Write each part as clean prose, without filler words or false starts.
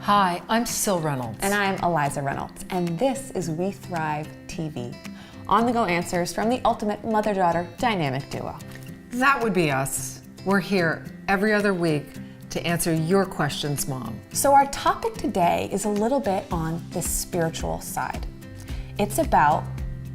Hi, I'm Sil Reynolds. And I'm Eliza Reynolds, and this is We Thrive TV. On-the-go answers from the ultimate mother-daughter dynamic duo. That would be us. We're here every other week to answer your questions, Mom. So our topic today is a little bit on the spiritual side. It's about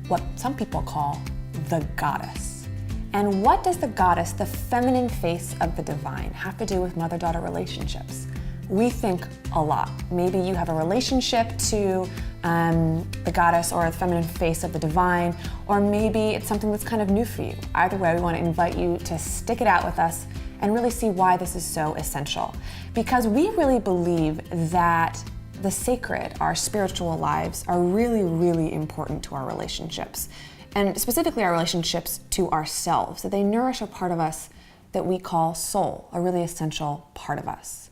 what some people call the goddess. And what does the goddess, the feminine face of the divine, have to do with mother-daughter relationships? We think a lot. Maybe you have a relationship to the goddess or the feminine face of the divine, or maybe it's something that's kind of new for you. Either way, we want to invite you to stick it out with us and really see why this is so essential. Because we really believe that the sacred, our spiritual lives, are really, really important to our relationships. And specifically our relationships to ourselves, that they nourish a part of us that we call soul, a really essential part of us.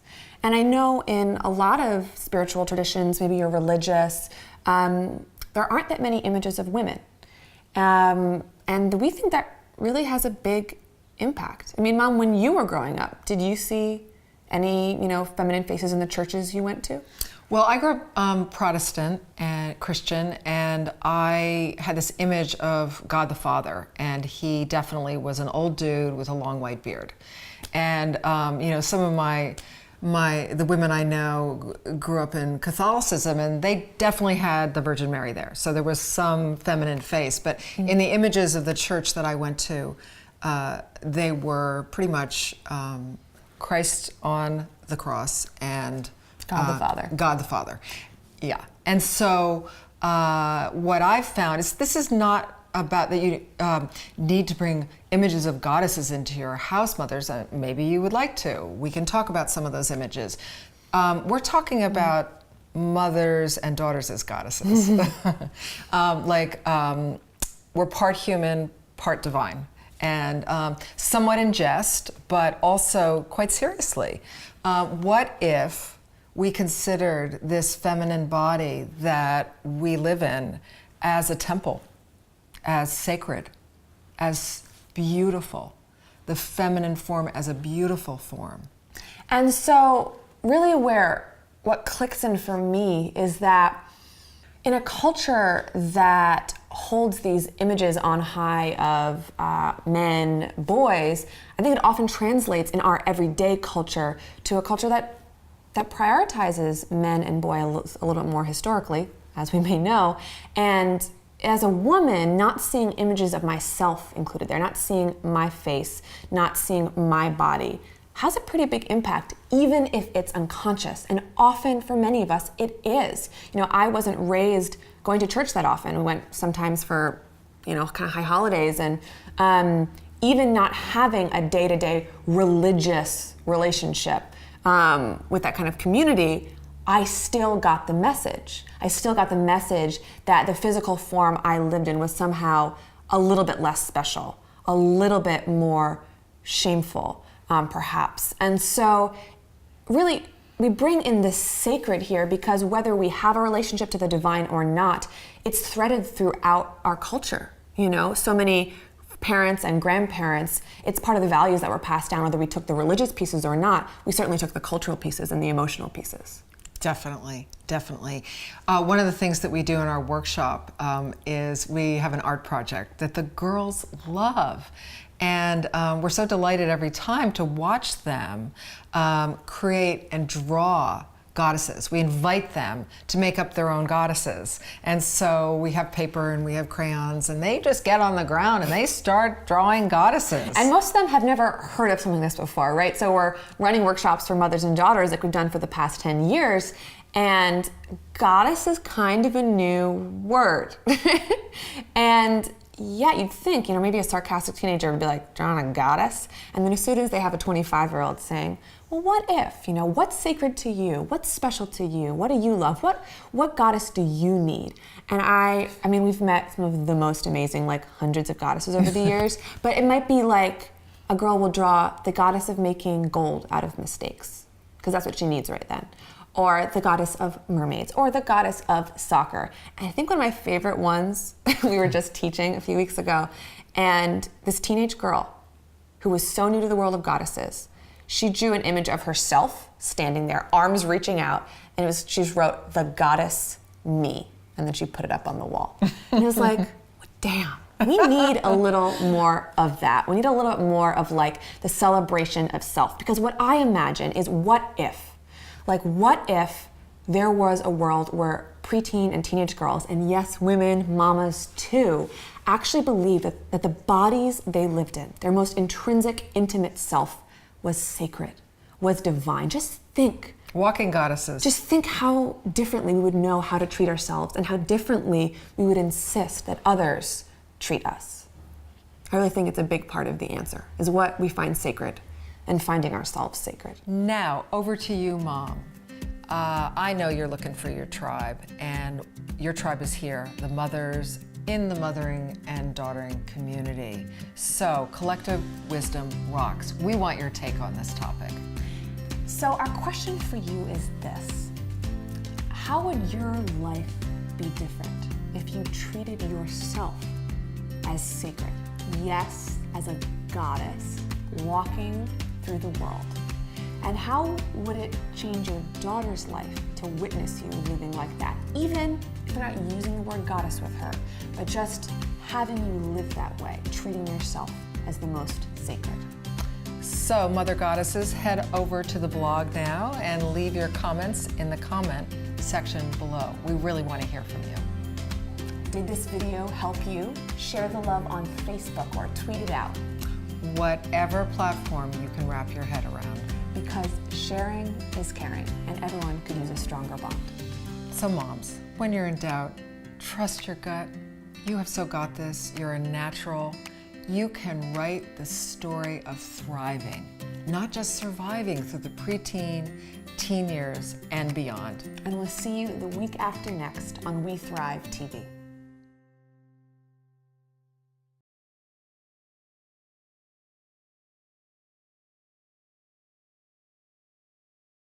And I know in a lot of spiritual traditions, maybe you're religious, there aren't that many images of women. And we think that really has a big impact. I mean, Mom, when you were growing up, did you see any, feminine faces in the churches you went to? Well, I grew up Protestant and Christian, and I had this image of God the Father, and he definitely was an old dude with a long white beard. And, some of the women I know grew up in Catholicism, and they definitely had the Virgin Mary there. So there was some feminine face, but in the images of the church that I went to, they were pretty much Christ on the cross and God the Father. God the Father, yeah. And so what I've found is this is not about that you need to bring images of goddesses into your house, mothers. Maybe you would like to. We can talk about some of those images. We're talking about mothers and daughters as goddesses. We're part human, part divine, and somewhat in jest, but also quite seriously. What if we considered this feminine body that we live in as a temple, as sacred, as beautiful, the feminine form as a beautiful form? And so really what clicks in for me is that in a culture that holds these images on high of men, boys, I think it often translates in our everyday culture to a culture that prioritizes men and boy a little bit more historically, as we may know, and as a woman, not seeing images of myself included there, not seeing my face, not seeing my body, has a pretty big impact, even if it's unconscious. And often, for many of us, it is. I wasn't raised going to church that often. We went sometimes for, kind of high holidays, and even not having a day-to-day religious relationship with that kind of community, I still got the message. I still got the message that the physical form I lived in was somehow a little bit less special, a little bit more shameful, perhaps. And so really, we bring in the sacred here because whether we have a relationship to the divine or not, it's threaded throughout our culture. So many parents and grandparents, it's part of the values that were passed down, whether we took the religious pieces or not. We certainly took the cultural pieces and the emotional pieces. Definitely. One of the things that we do in our workshop is we have an art project that the girls love. And we're so delighted every time to watch them create and draw goddesses. We invite them to make up their own goddesses. And so we have paper and we have crayons, and they just get on the ground and they start drawing goddesses. And most of them have never heard of something like this before, right? So we're running workshops for mothers and daughters like we've done for the past 10 years. And goddess is kind of a new word. And yeah, you'd think, maybe a sarcastic teenager would be like, drawing a goddess? And then as soon as they have a 25-year-old saying, well, what if? What's sacred to you? What's special to you? What do you love? What goddess do you need? And I mean, we've met some of the most amazing, hundreds of goddesses over the years, but it might be like a girl will draw the goddess of making gold out of mistakes, because that's what she needs right then. Or the goddess of mermaids, or the goddess of soccer. And I think one of my favorite ones, we were just teaching a few weeks ago, and this teenage girl who was so new to the world of goddesses, She drew an image of herself standing there, arms reaching out, and she just wrote, "The goddess me," and then she put it up on the wall. And it was like, damn, we need a little more of that. We need a little bit more of like the celebration of self, because what I imagine is what if there was a world where preteen and teenage girls, and yes, women, mamas too, actually believed that the bodies they lived in, their most intrinsic, intimate self, was sacred, was divine. Just think. Walking goddesses. Just think how differently we would know how to treat ourselves and how differently we would insist that others treat us. I really think it's a big part of the answer, is what we find sacred and finding ourselves sacred. Now, over to you, Mom. I know you're looking for your tribe, and your tribe is here, the mothers in the mothering and daughtering community. So, collective wisdom rocks. We want your take on this topic. So our question for you is this: how would your life be different if you treated yourself as sacred? Yes, as a goddess walking through the world. And how would it change your daughter's life to witness you living like that? Even if you're not using the word goddess with her, but just having you live that way, treating yourself as the most sacred. So, Mother Goddesses, head over to the blog now and leave your comments in the comment section below. We really want to hear from you. Did this video help you? Share the love on Facebook or tweet it out. Whatever platform you can wrap your head around. Because sharing is caring, and everyone could use a stronger bond. So moms, when you're in doubt, trust your gut. You have so got this. You're a natural. You can write the story of thriving, not just surviving through the preteen, teen years, and beyond. And we'll see you the week after next on We Thrive TV.